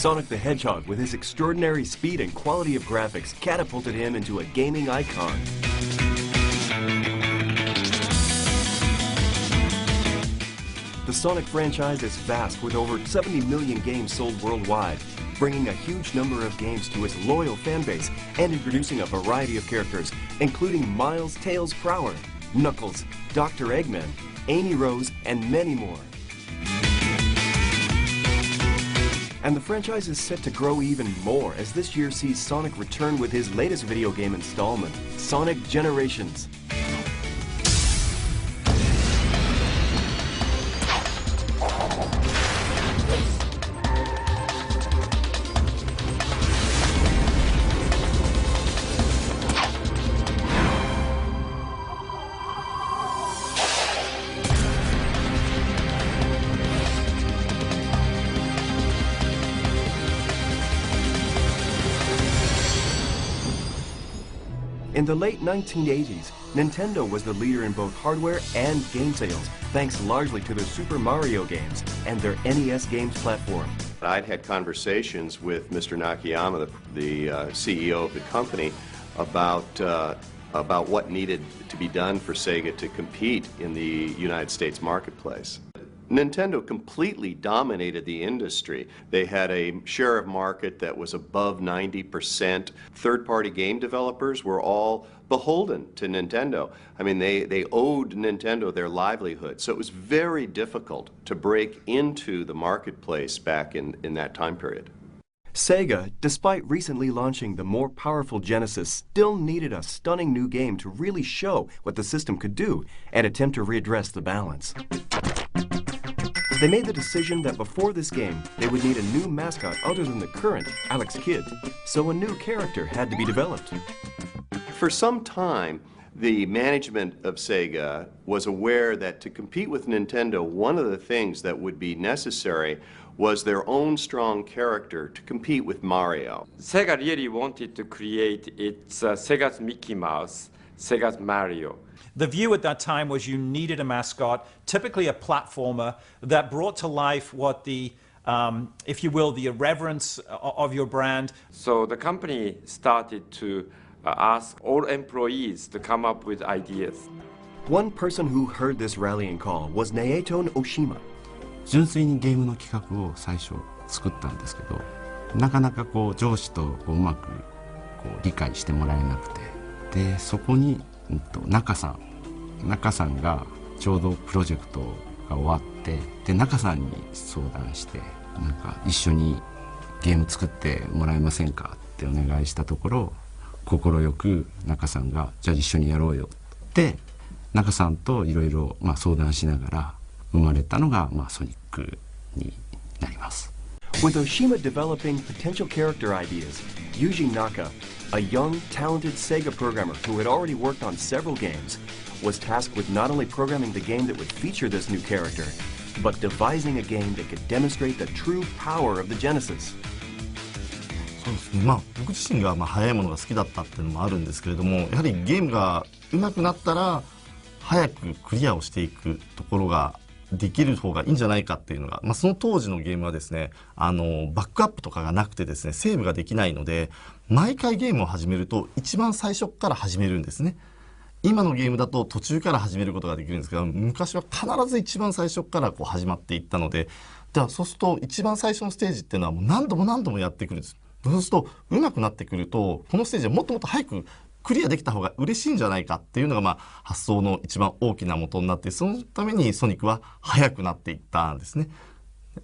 Sonic the Hedgehog, with his extraordinary speed and quality of graphics, catapulted him into a gaming icon. The Sonic franchise is vast, with over 70 million games sold worldwide, bringing a huge number of games to its loyal fan base and introducing a variety of characters, including Miles Tails Prower, Knuckles, Dr. Eggman, Amy Rose, and many more. And the franchise is set to grow even more as this year sees Sonic return with his latest video game installment, Sonic Generations. In the late 1980s, Nintendo was the leader in both hardware and game sales, thanks largely to their Super Mario games and their NES games platform. I'd had conversations with Mr. Nakayama, the CEO of the company, about what needed to be done for Sega to compete in the United States marketplace. Nintendo completely dominated the industry. They had a share of market that was above 90%. Third-party game developers were all beholden to Nintendo. I mean, they owed Nintendo their livelihood. So it was very difficult to break into the marketplace back in that time period. Sega, despite recently launching the more powerful Genesis, still needed a stunning new game to really show what the system could do and attempt to readdress the balance. They made the decision that before this game, they would need a new mascot other than the current Alex Kidd, so a new character had to be developed. For some time, the management of Sega was aware that to compete with Nintendo, one of the things that would be necessary was their own strong character to compete with Mario. Sega really wanted to create its Sega's Mickey Mouse, Sega's Mario. The view at that time was you needed a mascot, typically a platformer, that brought to life what the, if you will, the irreverence of your brand. So the company started to ask all employees to come up with ideas. One person who heard this rallying call was Naoto Oshima. 純粋にゲームの企画を最初作ったんですけど、なかなか上司とうまく理解してもらえなくて、でそこに中さんがちょうどプロジェクトが終わって、で中さんに相談して、なんか一緒にゲーム作ってもらえませんかってお願いしたところ、快く中さんがじゃあ一緒にやろうよって中さんといろいろ相談しながら生まれたのがソニックになります。With Oshima developing potential character ideas, Yuji Naka, a young, talented Sega programmer who had already worked on several games, was tasked with not only programming the game that would feature this new character, but devising a game that could demonstrate the true power of the Genesis. そうですね、僕自身が速いものが好きだったっていうのもあるんですけれども、やはりゲームが上手くなったら早くクリアをしていくところができる方がいいんじゃないかっていうのが、その当時のゲームはですね、バックアップとかがなくてですね、セーブができないので、毎回ゲームを始めると一番最初から始めるんですね。今のゲームだと途中から始めることができるんですけど、昔は必ず一番最初から始まっていったので、そうすると一番最初のステージっていうのはもう何度もやってくるんです。そうすると上手くなってくると、このステージはもっともっと早くクリアできた方が嬉しいんじゃないかっていうのが発想の一番大きな元になって、そのためにソニックは速くなっていったんですね。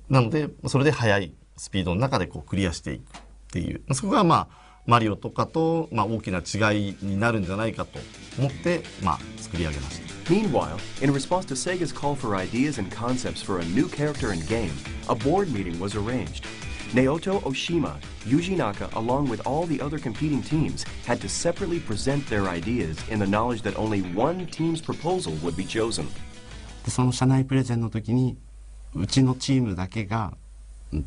なのでそれで速いスピードの中でクリアしていくっていう、そこがマリオとかと大きな違いになるんじゃないかと思って作り上げました。Meanwhile, in response to Sega's call for ideas and concepts for a new character and game, a board meeting was arranged. Naoto Oshima, Yuji Naka, along with all the other competing teams, had to separately present their ideas in the knowledge that only one team's proposal would be chosen. でその社内プレゼンの時にうちのチームだけが、ゲ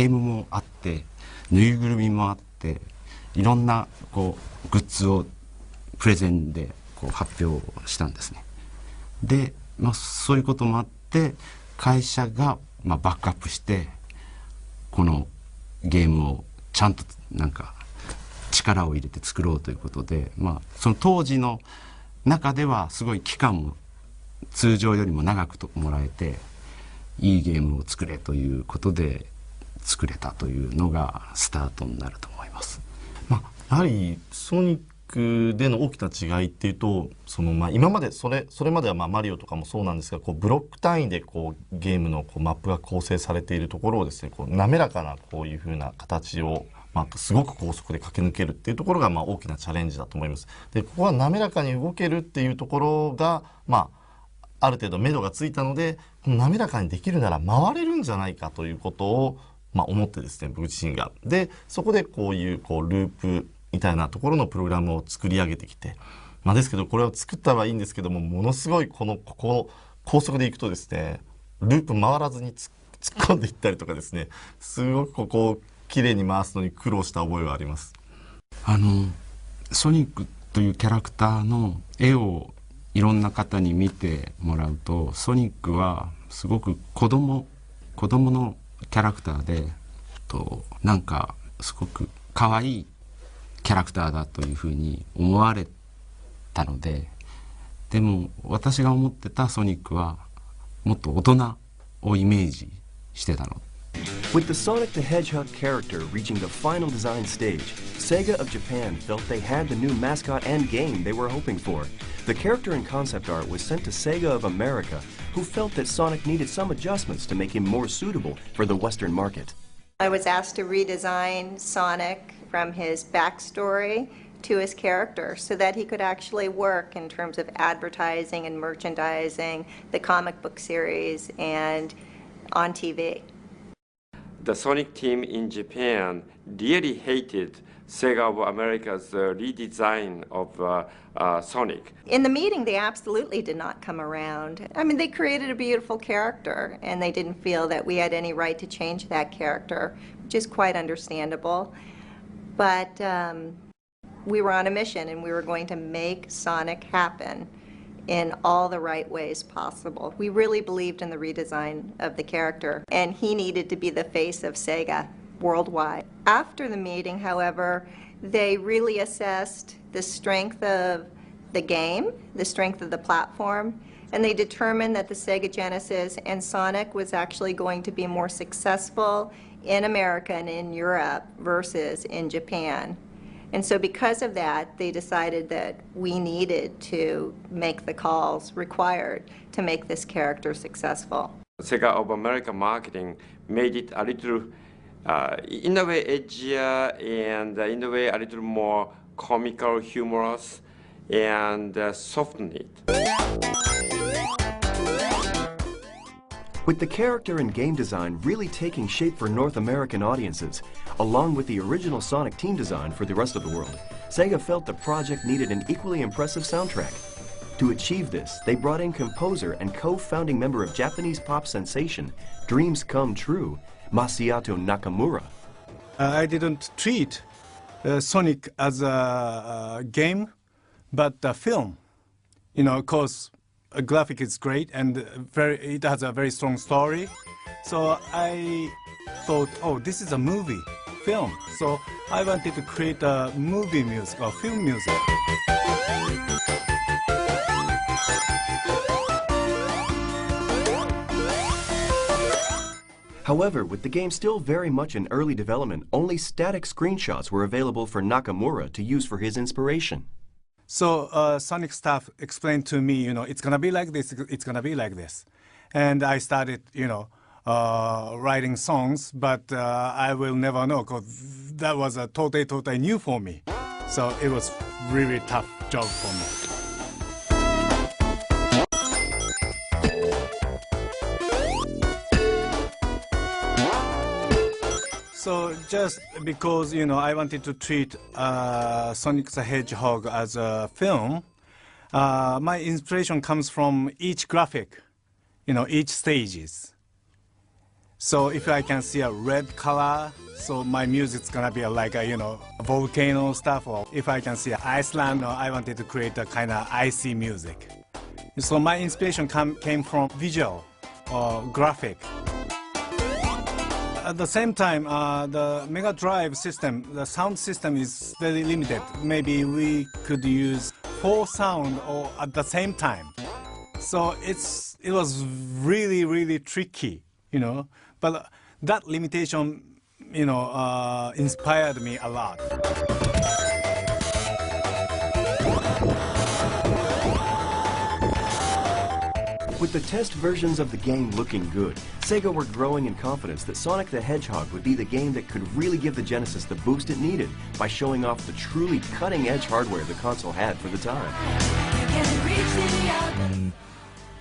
ームもあってぬいぐるみもあっていろんなグッズをプレゼンで発表したんですね。で、そういうこともあって会社がバックアップしてこのゲームをちゃんとなんか力を入れて作ろうということで、その当時の中ではすごい期間も通常よりも長くもらえていいゲームを作れということで作れたというのがスタートになると思います。やはりソニックでの大きな違いっていうと今までそれまではマリオとかもそうなんですがブロック単位でゲームのマップが構成されているところをですね滑らかなこういうふうな形をすごく高速で駆け抜けるっていうところが大きなチャレンジだと思います。でここは滑らかに動けるっていうところがある程度目処がついたので滑らかにできるなら回れるんじゃないかということを思ってですね僕自身が。でそこでこういうループみたいなところのプログラムを作り上げてきて、ですけどこれを作ったはいいんですけどもものすごいここ高速でいくとですねループ回らずに突っ込んでいったりとかですねすごくここをきれいに回すのに苦労した覚えはあります。ソニックというキャラクターの絵をいろんな方に見てもらうとソニックはすごく子供のキャラクターでなんかすごく可愛いキャラクターだというふうに思われたので、でも私が思ってたソニックはもっと大人をイメージしてたの。With the Sonic the Hedgehog character reaching the final design stage, Sega of Japan felt they had the new mascot and game they were hoping for. The character and concept art was sent to Sega of America, who felt that Sonic needed some adjustments to make him more suitable for the Western market. I was asked to redesign Sonic from his backstory to his character so that he could actually work in terms of advertising and merchandising, the comic book series, and on TV. The Sonic team in Japan really hated Sega of America's redesign of Sonic. In the meeting, they absolutely did not come around. I mean, they created a beautiful character, and they didn't feel that we had any right to change that character, which is quite understandable. But we were on a mission, and we were going to make Sonic happen in all the right ways possible. We really believed in the redesign of the character, and he needed to be the face of Sega worldwide. After the meeting, however, they really assessed the strength of the game, the strength of the platform, and they determined that the Sega Genesis and Sonic was actually going to be more successful in America and in Europe versus in Japan. And so because of that, they decided that we needed to make the calls required to make this character successful. Sega of America marketing made it a little, in a way, edgier and in a way a little more comical, humorous, and softened it. With the character and game design really taking shape for North American audiences, along with the original Sonic team design for the rest of the world, Sega felt the project needed an equally impressive soundtrack. To achieve this, they brought in composer and co-founding member of Japanese pop sensation Dreams Come True, Masato Nakamura. I didn't treat Sonic as a game, but a film, because a graphic is great and it has a very strong story. So I thought, oh, this is a movie, film. So I wanted to create a movie music or film music. However, with the game still very much in early development, only static screenshots were available for Nakamura to use for his inspiration. So Sonic staff explained to me, it's going to be like this, it's going to be like this. And I started, writing songs, but I will never know because that was a totally new for me. So it was really tough job for me. So just because, I wanted to treat Sonic the Hedgehog as a film, my inspiration comes from each graphic, each stages. So if I can see a red color, so my music's gonna be like a volcano stuff, or if I can see Iceland, I wanted to create a kind of icy music. So my inspiration came from visual or graphic. at the same time, the Mega Drive system, the sound system is very limited. Maybe we could use 4 sound or at the same time. So it was really, really tricky, you know. But that limitation, you know, inspired me a lot. With the test versions of the game looking good, Sega were growing in confidence that Sonic the Hedgehog would be the game that could really give the Genesis the boost it needed by showing off the truly cutting-edge hardware the console had for the time.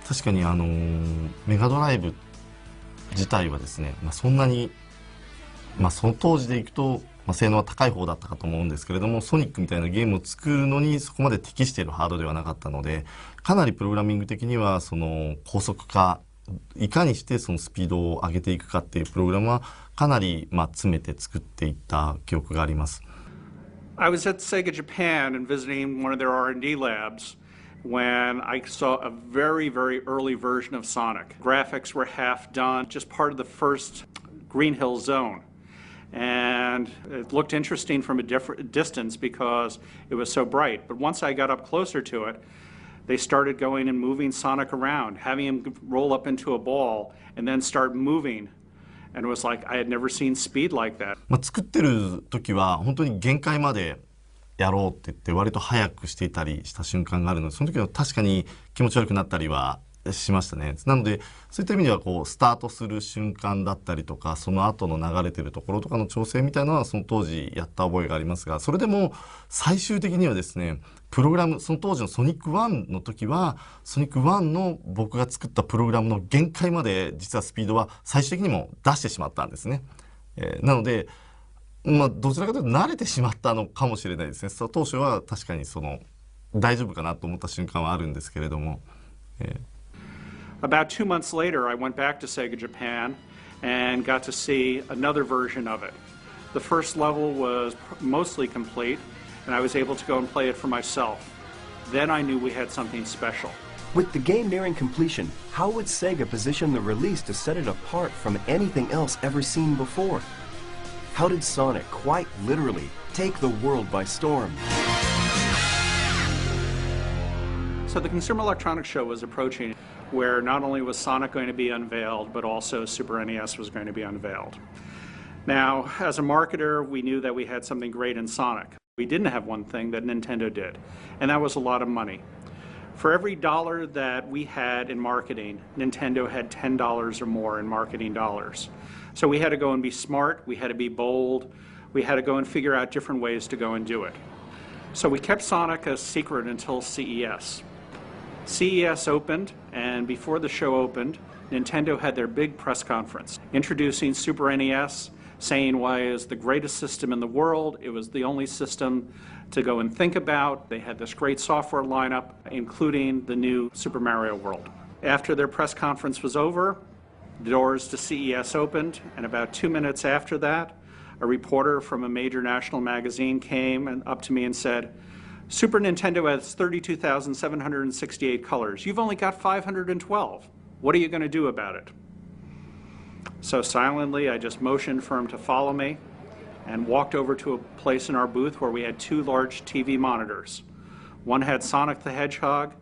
確かにメガドライブ自体はですね、そんなに、その当時でいくと、性能は高い方だったかと思うんですけれども、ソニックみたいなゲームを作るのにそこまで適しているハードではなかったので、かなりプログラミング的にはその高速化、いかにしてそのスピードを上げていくかっていうプログラムはかなり詰めて作っていった記憶があります。I was at Sega Japan and visiting one of their R&D labs when I saw a very, very early version of Sonic. Graphics were half done, just part of the first Green Hill Zone. And it looked interesting from a different distance because it was so bright. But once I got up closer to it, they started going and moving Sonic around, having him roll up into a ball and then start moving. And it was like I had never seen speed like that. 作ってる時は本当に限界までやろうって言って割と早くしていたりした瞬間があるので、その時は確かに気持ち悪くなったりはしましたね。なのでそういった意味ではこうスタートする瞬間だったりとか、その後の流れてるところとかの調整みたいなのはその当時やった覚えがありますが、それでも最終的にはですね、プログラム、その当時のソニック1の時はソニック1の僕が作ったプログラムの限界まで実はスピードは最終的にも出してしまったんですね。なのでどちらかというと慣れてしまったのかもしれないですね。当初は確かに大丈夫かなと思った瞬間はあるんですけれども。About 2 months later, I went back to Sega Japan and got to see another version of it. The first level was mostly complete, and I was able to go and play it for myself. Then I knew we had something special. With the game nearing completion, how would Sega position the release to set it apart from anything else ever seen before? How did Sonic quite literally take the world by storm? So the Consumer Electronics Show was approaching, where not only was Sonic going to be unveiled, but also Super NES was going to be unveiled. Now, as a marketer, we knew that we had something great in Sonic. We didn't have one thing that Nintendo did, and that was a lot of money. For every dollar that we had in marketing, Nintendo had $10 or more in marketing dollars. So we had to go and be smart, we had to be bold, we had to go and figure out different ways to go and do it. So we kept Sonic a secret until CES. CES opened, and before the show opened, Nintendo had their big press conference introducing Super NES, saying why it was the greatest system in the world. It was the only system to go and think about. They had this great software lineup, including the new Super Mario World. After their press conference was over, the doors to CES opened, and about 2 minutes after that, a reporter from a major national magazine came up to me and said, Super Nintendo has 32,768 colors. You've only got 512. What are you going to do about it? So silently, I just motioned for him to follow me and walked over to a place in our booth where we had 2 large TV monitors. One had Sonic the Hedgehog,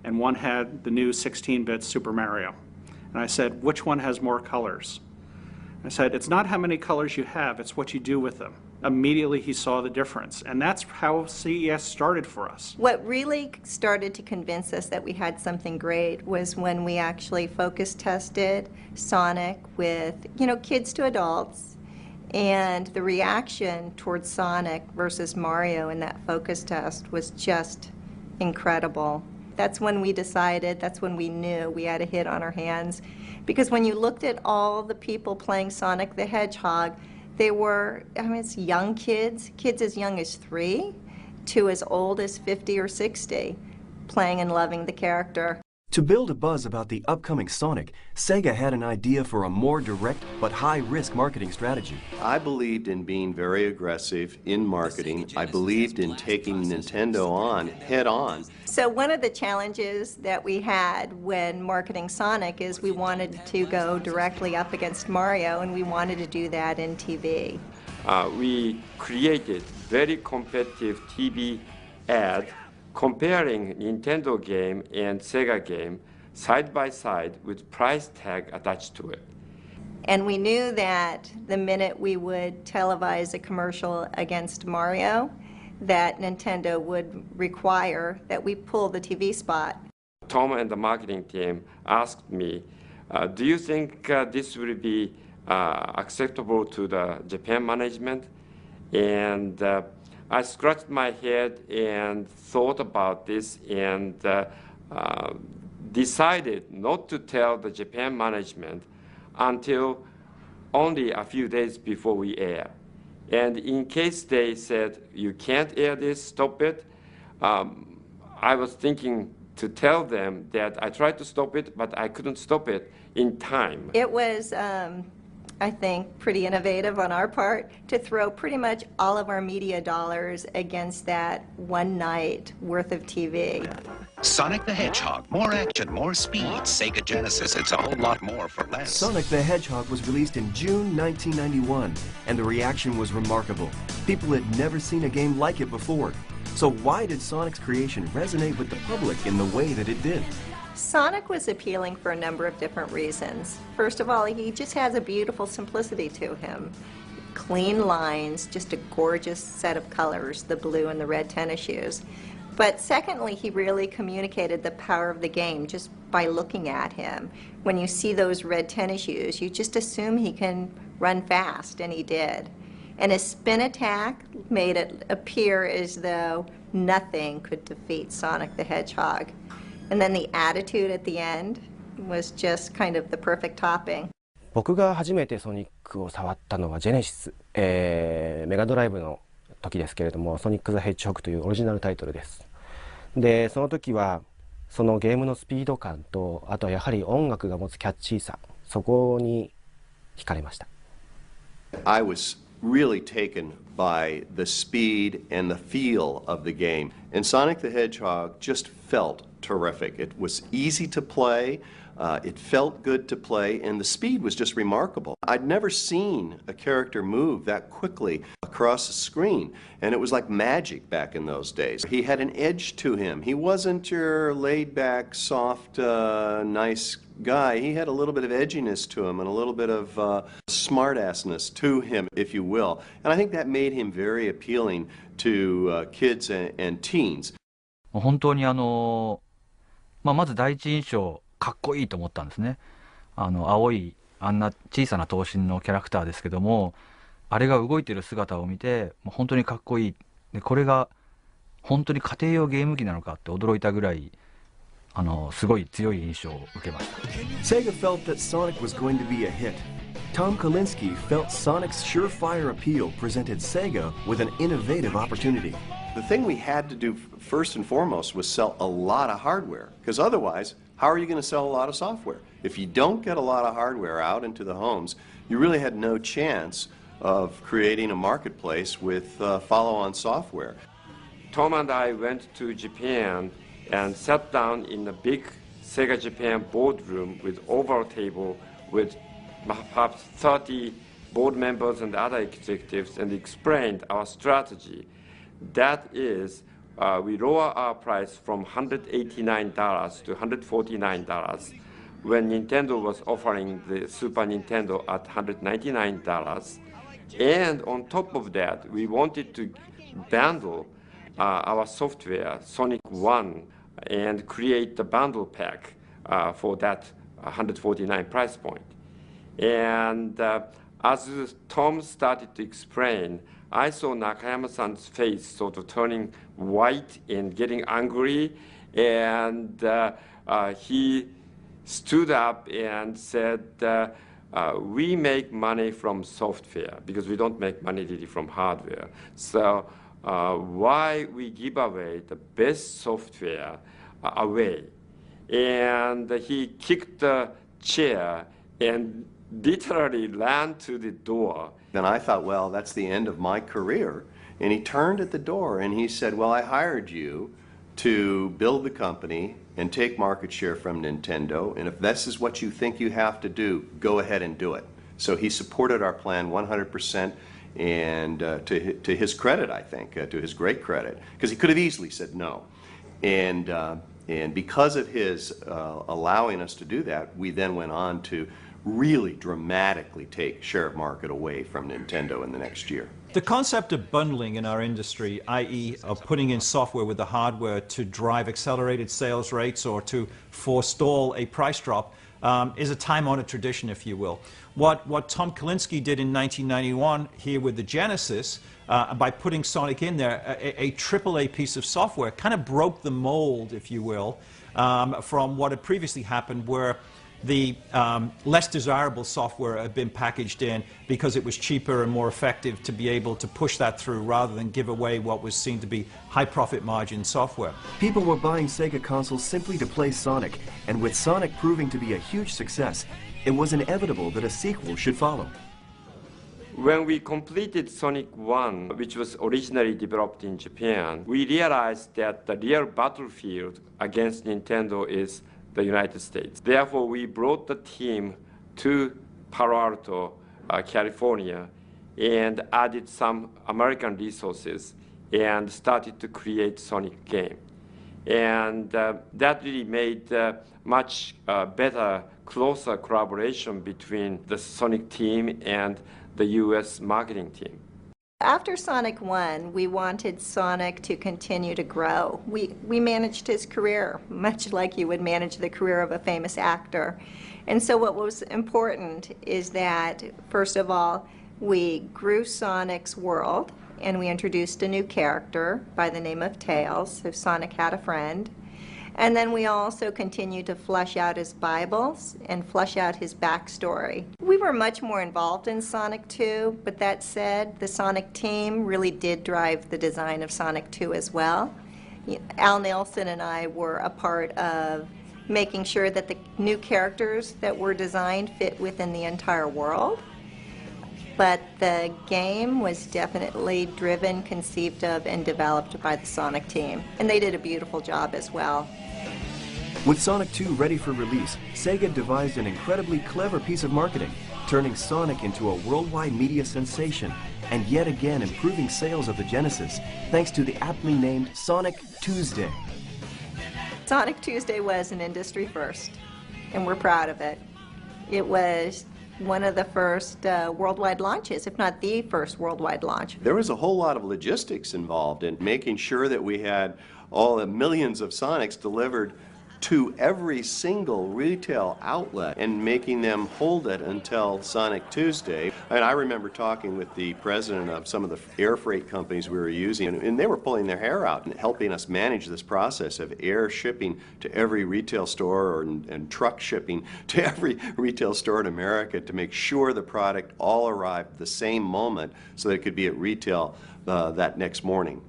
and one had the new 16-bit Super Mario. And I said, which one has more colors? I said, it's not how many colors you have, it's what you do with them. Immediately he saw the difference, and that's how CES started for us. What really started to convince us that we had something great was when we actually focus tested Sonic with, kids to adults, and the reaction towards Sonic versus Mario in that focus test was just incredible. That's when we decided, that's when we knew we had a hit on our hands. Because when you looked at all the people playing Sonic the Hedgehog, they were, it's young kids as young as 3 to as old as 50 or 60, playing and loving the character. To build a buzz about the upcoming Sonic, Sega had an idea for a more direct but high-risk marketing strategy. I believed in being very aggressive in marketing. I believed in taking Nintendo on head-on. So one of the challenges that we had when marketing Sonic is we wanted to go directly up against Mario, and we wanted to do that in TV. We created very competitive TV ad comparing Nintendo game and Sega game side by side with price tag attached to it. And we knew that the minute we would televise a commercial against Mario, that Nintendo would require that we pull the TV spot. Tom and the marketing team asked me, do you think this will be acceptable to the Japan management? And I scratched my head and thought about this and decided not to tell the Japan management until only a few days before we air. And in case they said, you can't air this, stop it, I was thinking to tell them that I tried to stop it, but I couldn't stop it in time. It was, I think, pretty innovative on our part to throw pretty much all of our media dollars against that one night worth of TV. Sonic the Hedgehog, more action, more speed. Sega Genesis, it's a whole lot more for less. Sonic the Hedgehog was released in June 1991, and the reaction was remarkable. People had never seen a game like it before. So why did Sonic's creation resonate with the public in the way that it did? Sonic was appealing for a number of different reasons. First of all, he just has a beautiful simplicity to him. Clean lines, just a gorgeous set of colors, the blue and the red tennis shoes. But secondly, he really communicated the power of the game just by looking at him. When you see those red tennis shoes, you just assume he can run fast, and he did. And his spin attack made it appear as though nothing could defeat Sonic the Hedgehog. And then the attitude at the end was just kind of the perfect topping. 僕が初めてソニックを触ったのはジェネシス、メガドライブの時ですけれども、ソニック・ザ・ヘッジホッグというオリジナルタイトルです。で、その時はそのゲームのスピード感と、あとはやはり音楽が持つキャッチーさ、そこに惹かれました。I was really taken by the speed and the feel of the game. And Sonic the Hedgehog just felt terrific. It was easy to play, it felt good to play, and the speed was just remarkable. I'd never seen a character move that quickly across the screen, and it was like magic back in those days. He had an edge to him. He wasn't your laid-back, soft, nice guy. He had a little bit of edginess to him and a little bit of smartassness to him, if you will. And I think that made him very appealing to kids and teens. 本当にまず第一印象かっこいいと思ったんですね。青いあんな小さな頭身のキャラクターですけども、あれが動いてる姿を見てもう本当にかっこいい。でこれが本当に家庭用ゲーム機なのかって驚いたぐらいすごい強い印象を受けました。Sega felt that Sonic was going to be a hit. Tom Kalinske felt Sonic's surefire appeal presented Sega with an innovative opportunity. The thing we had to do first and foremost was sell a lot of hardware, because otherwise, how are you going to sell a lot of software? If you don't get a lot of hardware out into the homes, you really had no chance of creating a marketplace with follow-on software. Tom and I went to Japan and sat down in a big Sega Japan boardroom with oval table with perhaps 30 board members and other executives and explained our strategy. That is, we lower our price from $189 to $149 when Nintendo was offering the Super Nintendo at $199. And on top of that, we wanted to bundle our software, Sonic 1, and create the bundle pack for that $149 price point. And as Tom started to explain, I saw Nakayama-san's face sort of turning white and getting angry, and he stood up and said, we make money from software because we don't make money really from hardware. So why we give away the best software away? and he kicked the chair and literally ran to the door. Then I thought, well, that's the end of my career. And he turned at the door and he said, well, I hired you to build the company and take market share from Nintendo, and if this is what you think you have to do, go ahead and do it. So he supported our plan 100%, and to his credit, I think, to his great credit, because he could have easily said no. And because of his allowing us to do that, we then went on to really dramatically take share of market away from Nintendo in the next year. The concept of bundling in our industry, i.e. of putting in software with the hardware to drive accelerated sales rates or to forestall a price drop, is a time-honored tradition, if you will. What Tom Kalinske did in 1991 here with the Genesis, by putting Sonic in there, a AAA piece of software, kind of broke the mold, if you will, from what had previously happened, where the less desirable software had been packaged in because it was cheaper and more effective to be able to push that through rather than give away what was seen to be high profit margin software. People were buying Sega consoles simply to play Sonic, and with Sonic proving to be a huge success, it was inevitable that a sequel should follow. When we completed Sonic 1, which was originally developed in Japan, we realized that the real battlefield against Nintendo is the United States. Therefore, we brought the team to Palo Alto, California, and added some American resources and started to create Sonic game. And that really made much better, closer collaboration between the Sonic team and the US marketing team. After Sonic 1, we wanted Sonic to continue to grow. We managed his career, much like you would manage the career of a famous actor. And so what was important is that, first of all, we grew Sonic's world, and we introduced a new character by the name of Tails, so Sonic had a friend. And then we also continued to flesh out his Bibles and flesh out his backstory. We were much more involved in Sonic 2, but that said, the Sonic team really did drive the design of Sonic 2 as well. Al Nelson and I were a part of making sure that the new characters that were designed fit within the entire world. But the game was definitely driven, conceived of, and developed by the Sonic team. And they did a beautiful job as well. With Sonic 2 ready for release, Sega devised an incredibly clever piece of marketing, turning Sonic into a worldwide media sensation, and yet again improving sales of the Genesis, thanks to the aptly named Sonic Tuesday. Sonic Tuesday was an industry first, and we're proud of it. It was one of the first worldwide launches, if not the first worldwide launch. There was a whole lot of logistics involved in making sure that we had all the millions of Sonics delivered to every single retail outlet and making them hold it until Sonic Tuesday. And I remember talking with the president of some of the air freight companies we were using, and they were pulling their hair out and helping us manage this process of air shipping to every retail store and truck shipping to every retail store in America to make sure the product all arrived the same moment so that it could be at retail that next morning.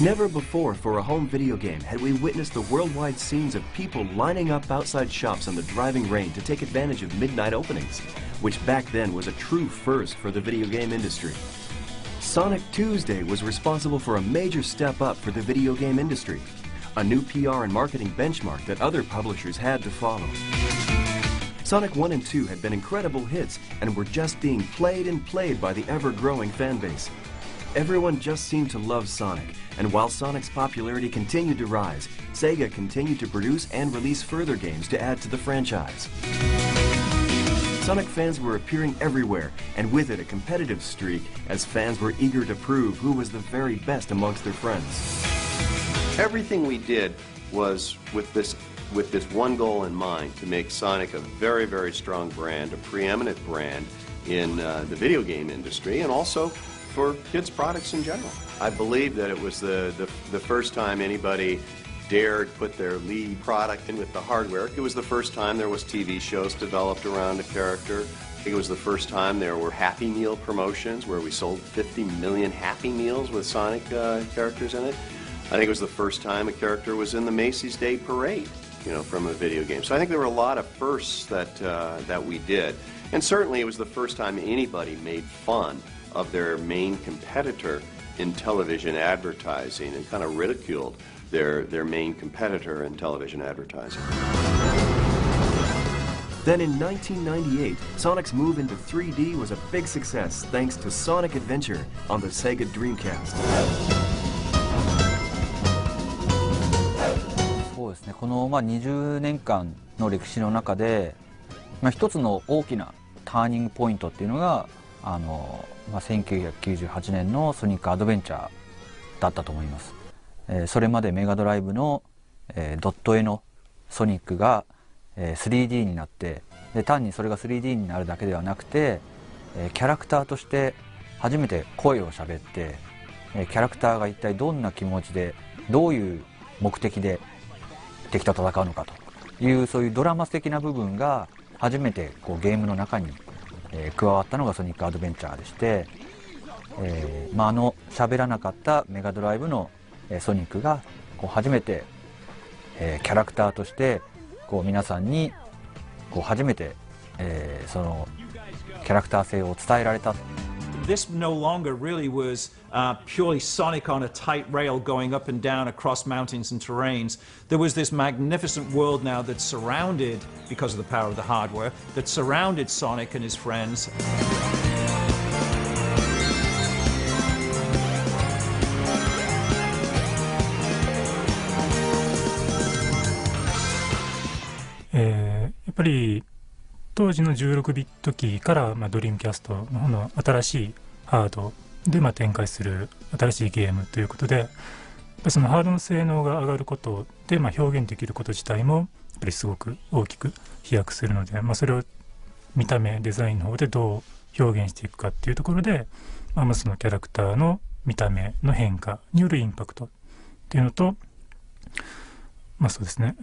Never before for a home video game had we witnessed the worldwide scenes of people lining up outside shops in the driving rain to take advantage of midnight openings, which back then was a true first for the video game industry. Sonic Tuesday was responsible for a major step up for the video game industry, a new PR and marketing benchmark that other publishers had to follow. Sonic 1 and 2 had been incredible hits and were just being played and played by the ever-growing fan base. Everyone just seemed to love Sonic, and while Sonic's popularity continued to rise, Sega continued to produce and release further games to add to the franchise. Sonic fans were appearing everywhere, and with it a competitive streak, as fans were eager to prove who was the very best amongst their friends. Everything we did was with this one goal in mind, to make Sonic a very, very strong brand, a preeminent brand in the video game industry, and also for kids' products in general. I believe that it was the first time anybody dared put their lead product in with the hardware. It was the first time there was TV shows developed around a character. I think it was the first time there were Happy Meal promotions where we sold 50 million Happy Meals with Sonic characters in it. I think it was the first time a character was in the Macy's Day Parade. from a video game. So I think there were a lot of firsts that we did. And certainly it was the first time anybody made fun of their main competitor in television advertising and kind of ridiculed their main competitor in television advertising. Then in 1998, Sonic's move into 3D was a big success thanks to Sonic Adventure on the Sega Dreamcast. そうですね、この20年間の歴史の中で、一つの大きなターニングポイントっていうのが1998年のソニックアドベンチャーだったと思います。それまでメガドライブのドット絵のソニックが 3D になって、単にそれが 3D になるだけではなくて、キャラクターとして初めて声を喋って、キャラクターが一体どんな気持ちでどういう目的で敵と戦うのかという、そういうドラマ的な部分が初めてゲームの中に加わったのがソニックアドベンチャーでして、喋らなかったメガドライブのソニックが初めてキャラクターとして皆さんに初めてそのキャラクター性を伝えられた。 This no longer really was purely Sonic on a tight rail going up and down across mountains and terrains. There was this magnificent world now that surrounded, because of the power of the hardware, that surrounded Sonic and his friends. やっぱり当時の16ビット機から、ドリームキャストの方の新しいハードで、展開する新しいゲームということで、そのハードの性能が上がることで、表現できること自体もやっぱりすごく大きく飛躍するので、それを見た目デザインの方でどう表現していくかっていうところで、まずそのキャラクターの見た目の変化によるインパクトっていうのと、そうですね、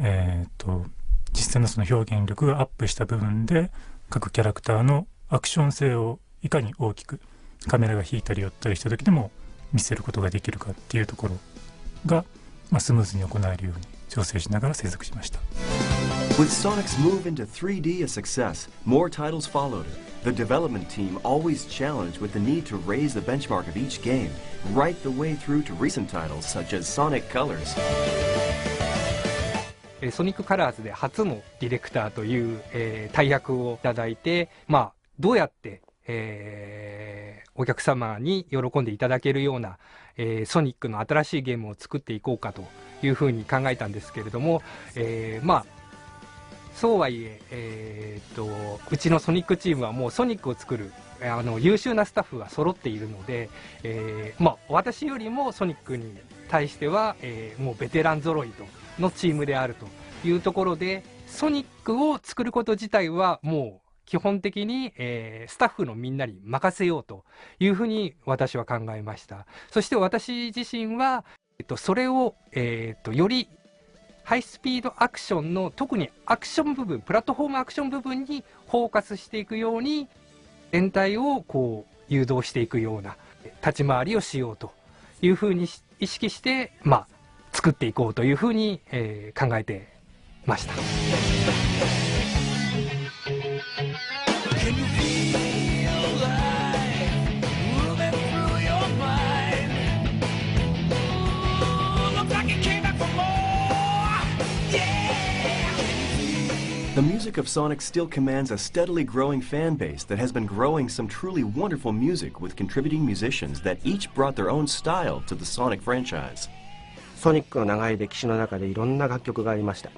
実際のその表現力がアップした部分で各キャラクターのアクション性をいかに大きくカメラが引いたり寄ったりした時でも見せることができるかっていうところが、スムーズに行えるように調整しながら制作しました。 With Sonic's move into 3D a success, more titles followed. The development team always challenged with the need to raise the benchmark of each game, right the way through to recent titles such as Sonic Colors. ソニックカラーズで初のディレクターという、大役をいただいて、どうやって、お客様に喜んでいただけるような、ソニックの新しいゲームを作っていこうかというふうに考えたんですけれども、そうはいえうちのソニックチームはもうソニックを作る優秀なスタッフが揃っているので、私よりもソニックに対しては、もうベテラン揃いのチームであるというところで、ソニックを作ること自体はもう基本的に、スタッフのみんなに任せようというふうに私は考えました。そして私自身は、それを、よりハイスピードアクションの特にアクション部分、プラットフォームアクション部分にフォーカスしていくように、全体を誘導していくような立ち回りをしようというふうに意識して、作っていこうというふうに、考えてました。The music of Sonic still commands a steadily growing fan base that has been growing some truly wonderful music with contributing musicians that each brought their own style to the Sonic franchise. ソニックの長い歴史の中でいろんな楽曲がありました。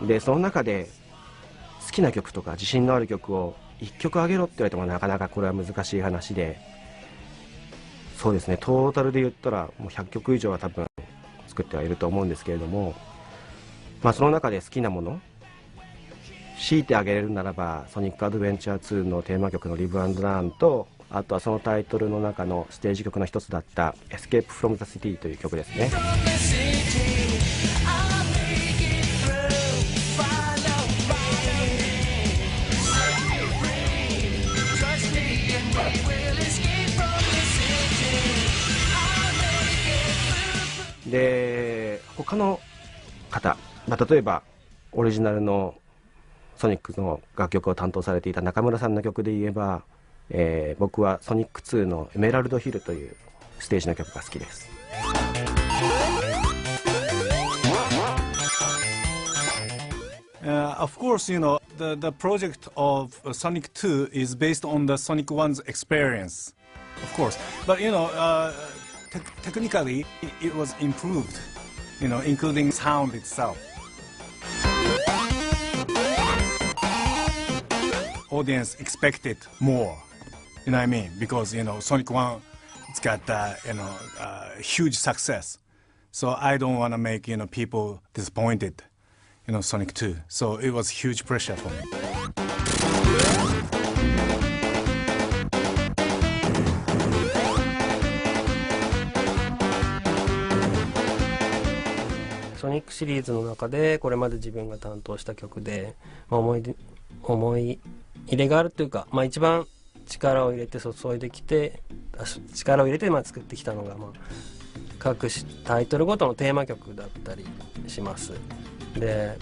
で、その中で好きな曲とか自信のある曲を1曲あげろって言われてもなかなかこれは難しい話で、そうですね、トータルで言ったらもう100曲以上は多分作ってはいると思うんですけれども、その中で好きなもの強いてあげれるならば、ソニックアドベンチャー2のテーマ曲のリブ&ラーンと、あとはそのタイトルの中のステージ曲の一つだったエスケープフロムザシティという曲ですね。で、他の方、例えばオリジナルのソニックの楽曲を担当されていた中村さんの曲で言えば、僕はソニック2のエメラルドヒルというステージの曲が好きです。Of course, you know, the project of Sonic 2 is based on the Sonic 1's experience, of course. But, you know, technically, it was improved, you know, including sound itself. Audience expected more, you know what I mean? Because, you know, Sonic 1, it's got, you know, huge success. So I don't want to make, you know, people disappointed. You know, Sonic 2. So it was huge pressure for me. ソニックシリーズの中でこれまで自分が担当した曲で、思い入れがあるというか、一番力を入れて注いできて、力を入れて作ってきたのが、各タイトルごとのテーマ曲だったりします。で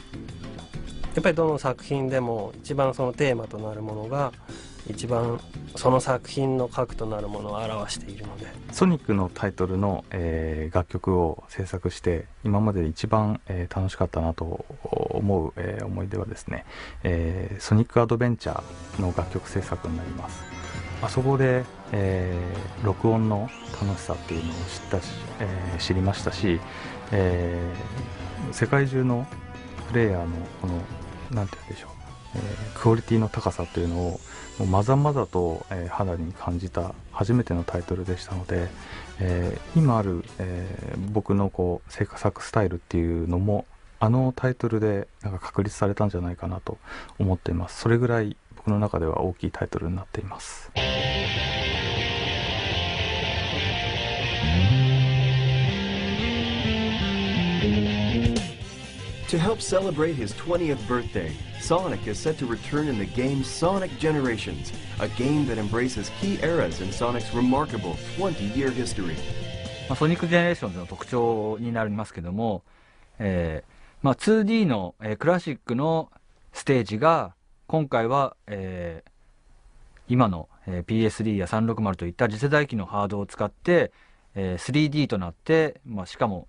やっぱりどの作品でも一番そのテーマとなるものが一番その作品の核となるものを表しているので、ソニックのタイトルの、楽曲を制作して今までで一番、楽しかったなと思う、思い出はですね、ソニックアドベンチャーの楽曲制作になります。あそこで、録音の楽しさっていうのを知りましたし、世界中のプレイヤーのこのなんて言うんでしょう、クオリティの高さというのをもうまざまざと、肌に感じた初めてのタイトルでしたので、今ある、僕のこう制作スタイルっていうのもあのタイトルでなんか確立されたんじゃないかなと思っています。それぐらい僕の中では大きいタイトルになっています。To help celebrate his 20th birthday, Sonic is set to return in the game Sonic Generations, a game that embraces key eras in Sonic's remarkable 20-year history. ソニックジェネレーションズの特徴になりますけども、2D の、クラシックのステージが今回は、今の、PS3 や360といった次世代機のハードを使って、3D となって、しかも、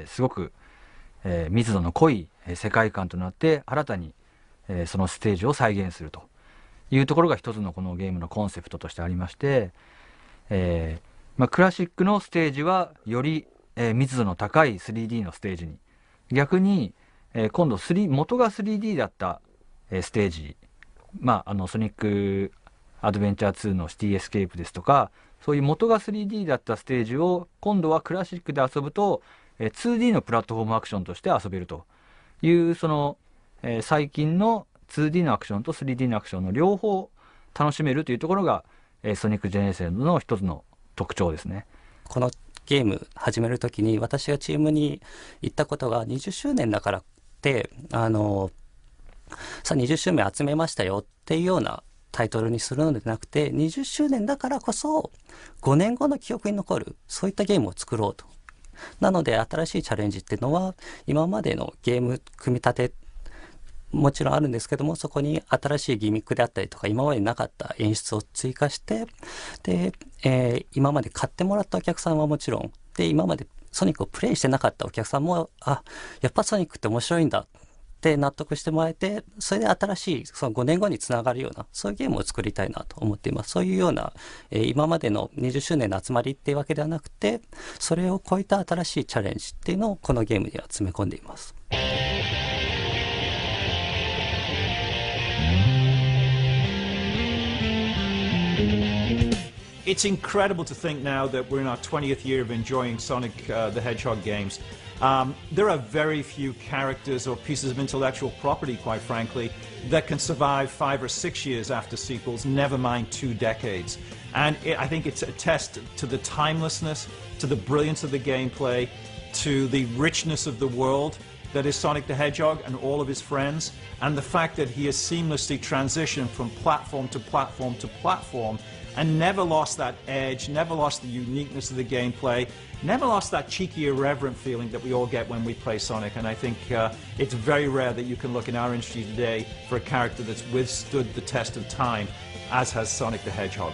すごく密度の濃い世界観となって新たにそのステージを再現するというところが一つのこのゲームのコンセプトとしてありまして、クラシックのステージはより密度の高い 3D のステージに、逆に今度元が 3D だったステージ、ソニックアドベンチャー2のシティエスケープですとか、そういう元が 3D だったステージを今度はクラシックで遊ぶと2D のプラットフォームアクションとして遊べるというその、最近の 2D のアクションと 3D のアクションの両方楽しめるというところが、ソニックジェネレーションの一つの特徴ですね。このゲーム始めるときに私がチームに行ったことが20周年だからってさあ20周年集めましたよっていうようなタイトルにするのではなくて、20周年だからこそ5年後の記憶に残るそういったゲームを作ろうと。なので新しいチャレンジっていうのは今までのゲーム組み立てもちろんあるんですけども、そこに新しいギミックであったりとか今までなかった演出を追加して、で、今まで買ってもらったお客さんはもちろんで、今までソニックをプレイしてなかったお客さんもやっぱソニックって面白いんだって納得してもらえて、それで新しいその5年後につながるようなそういうゲームを作りたいなと思っています。そういうような、今までの20周年の集まりっていうわけではなくて、それを超えた新しいチャレンジっていうのをこのゲームには詰め込んでいます。It's incredible to think now that we're in our 20th year of enjoying Sonic the Hedgehog games. There are very few characters or pieces of intellectual property, quite frankly, that can survive 5 or 6 years after sequels, never mind 2 decades. And I think it's a test to the timelessness, to the brilliance of the gameplay, to the richness of the world, that is Sonic the Hedgehog and all of his friends, and the fact that he has seamlessly transitioned from platform to platform to platform and never lost that edge, never lost the uniqueness of the gameplay, never lost that cheeky, irreverent feeling that we all get when we play Sonic. And I think it's very rare that you can look in our industry today for a character that's withstood the test of time, as has Sonic the Hedgehog.